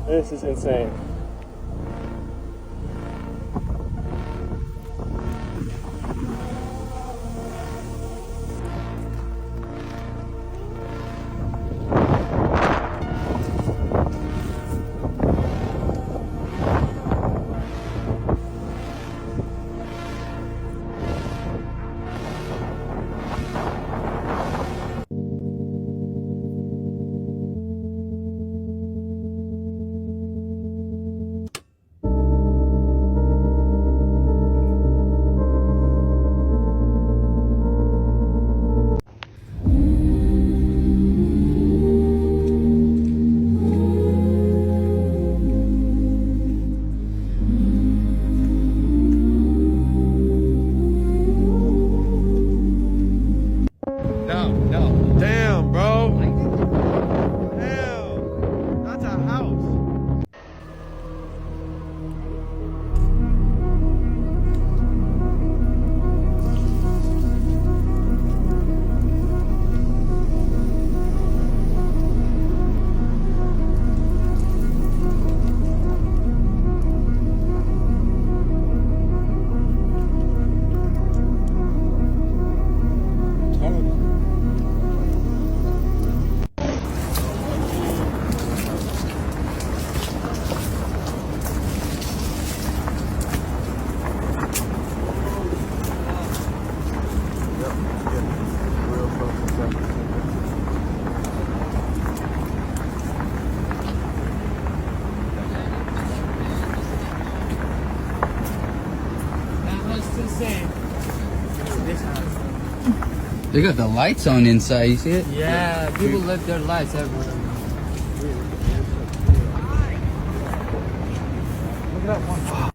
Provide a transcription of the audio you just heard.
This is insane. No. Damn, bro. Damn. That's a house. They got the lights on inside, you see it? Yeah, people left their lights everywhere. Look at that one.